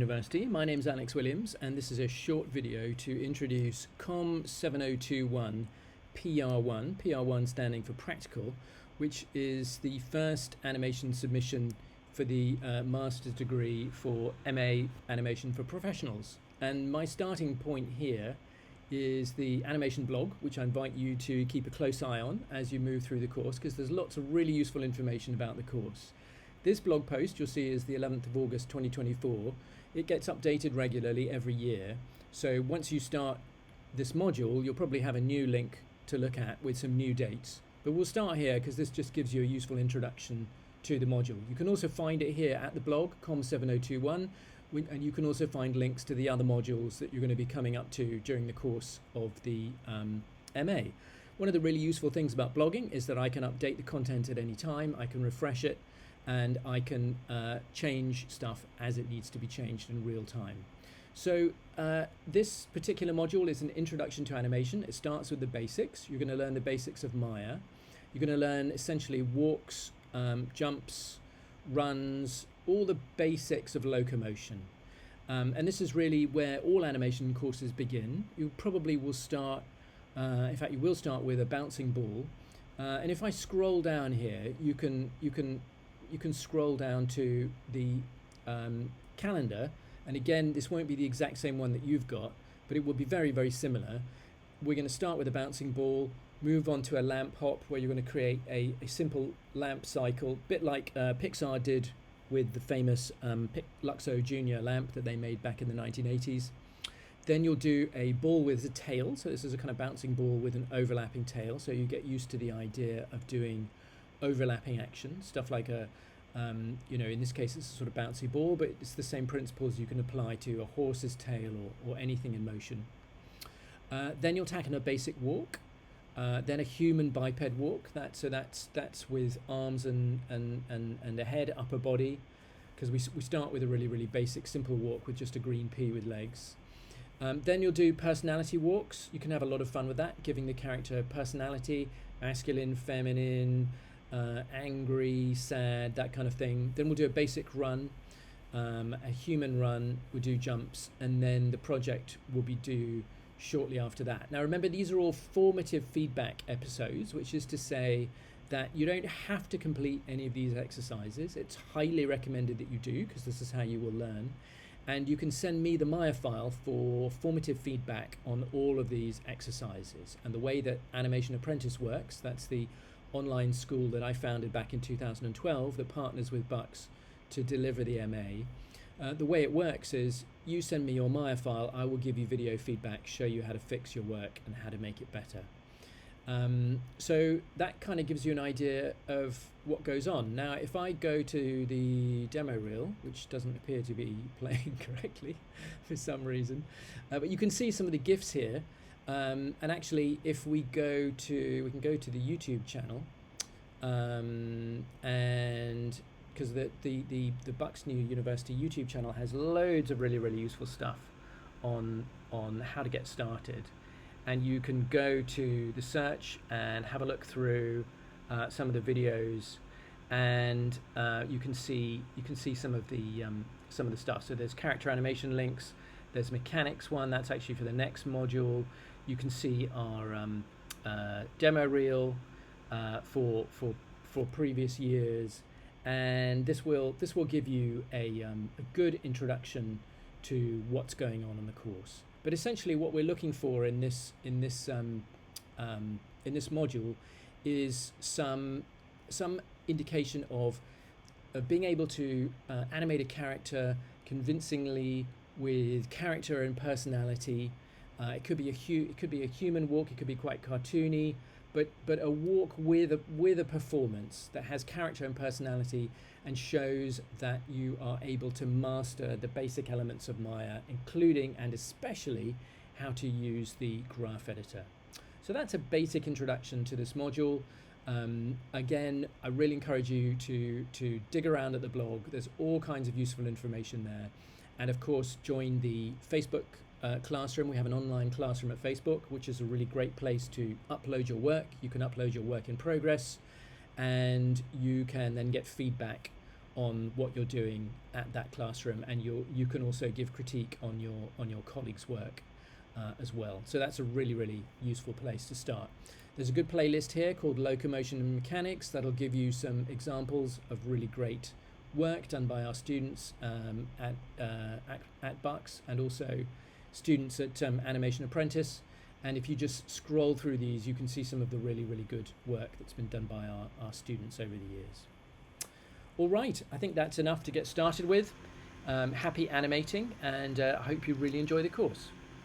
University. My name is Alex Williams, and this is a short video to introduce COM7021 PR1, PR1 standing for practical, which is the first animation submission for the master's degree for MA Animation for Professionals. And my starting point here is the animation blog, which I invite you to keep a close eye on as you move through the course, because there's lots of really useful information about the course. This blog post you'll see is the 11th of August 2024. It gets updated regularly every year. So once you start this module, you'll probably have a new link to look at with some new dates. But we'll start here because this just gives you a useful introduction to the module. You can also find it here at the blog, COM7021, and you can also find links to the other modules that you're going to be coming up to during the course of the MA. One of the really useful things about blogging is that I can update the content at any time, I can refresh it, and I can change stuff as it needs to be changed in real time. So this particular module is an introduction to animation. It starts with the basics. You're going to learn the basics of Maya. You're going to learn essentially walks, jumps, runs, all the basics of locomotion. And this is really where all animation courses begin. You probably will start, in fact you will start with a bouncing ball. And if I scroll down here, you can scroll down to the calendar, and again this won't be the exact same one that you've got, but it will be very, very similar. We're going to start with a bouncing ball, move on to a lamp hop where you're going to create a simple lamp cycle, a bit like Pixar did with the famous Luxo Junior lamp that they made back in the 1980s. Then you'll do a ball with a tail, so this is a kind of bouncing ball with an overlapping tail, so you get used to the idea of doing overlapping action, stuff like a in this case it's a sort of bouncy ball, but it's the same principles you can apply to a horse's tail or anything in motion. Then you'll tack on a basic walk, then a human biped walk. That's with arms and a head, upper body, because we start with a really, really basic simple walk with just a green pea with legs. Then you'll do personality walks. You can have a lot of fun with that, giving the character personality, masculine, feminine, angry, sad, that kind of thing. Then we'll do a basic run, a human run, we'll do jumps, and then the project will be due shortly after that. Now remember, these are all formative feedback episodes, which is to say that you don't have to complete any of these exercises. It's highly recommended that you do, because this is how you will learn. And you can send me the Maya file for formative feedback on all of these exercises. And the way that Animation Apprentice works, that's the online school that I founded back in 2012 that partners with Bucks to deliver the MA. The way it works is you send me your Maya file, I will give you video feedback, show you how to fix your work and how to make it better. So that kind of gives you an idea of what goes on. Now if I go to the demo reel, which doesn't appear to be playing correctly for some reason, but you can see some of the GIFs here. And actually, if we can go to the YouTube channel, and because the Bucks New University YouTube channel has loads of really, really useful stuff on how to get started, and you can go to the search and have a look through some of the videos, and you can see some of the stuff. So there's character animation links. There's mechanics one, that's actually for the next module. You can see our demo reel for previous years, and this will give you a good introduction to what's going on in the course. But essentially, what we're looking for in this module is some indication of being able to animate a character convincingly with character and personality. It could be a human walk. It could be quite cartoony, but a walk with a performance that has character and personality and shows that you are able to master the basic elements of Maya, including and especially how to use the graph editor. So that's a basic introduction to this module. Again, I really encourage you to dig around at the blog. There's all kinds of useful information there. And of course, join the Facebook classroom. We have an online classroom at Facebook, which is a really great place to upload your work. You can upload your work in progress, and you can then get feedback on what you're doing at that classroom, and you can also give critique on your colleagues' work as well. So that's a really useful place to start. There's a good playlist here called Locomotion and Mechanics that'll give you some examples of really great work done by our students at Bucks, and also students at Animation Apprentice. And if you just scroll through these, you can see some of the really good work that's been done by our students over the years. All right, I think that's enough to get started with. Happy animating, and I hope you really enjoy the course.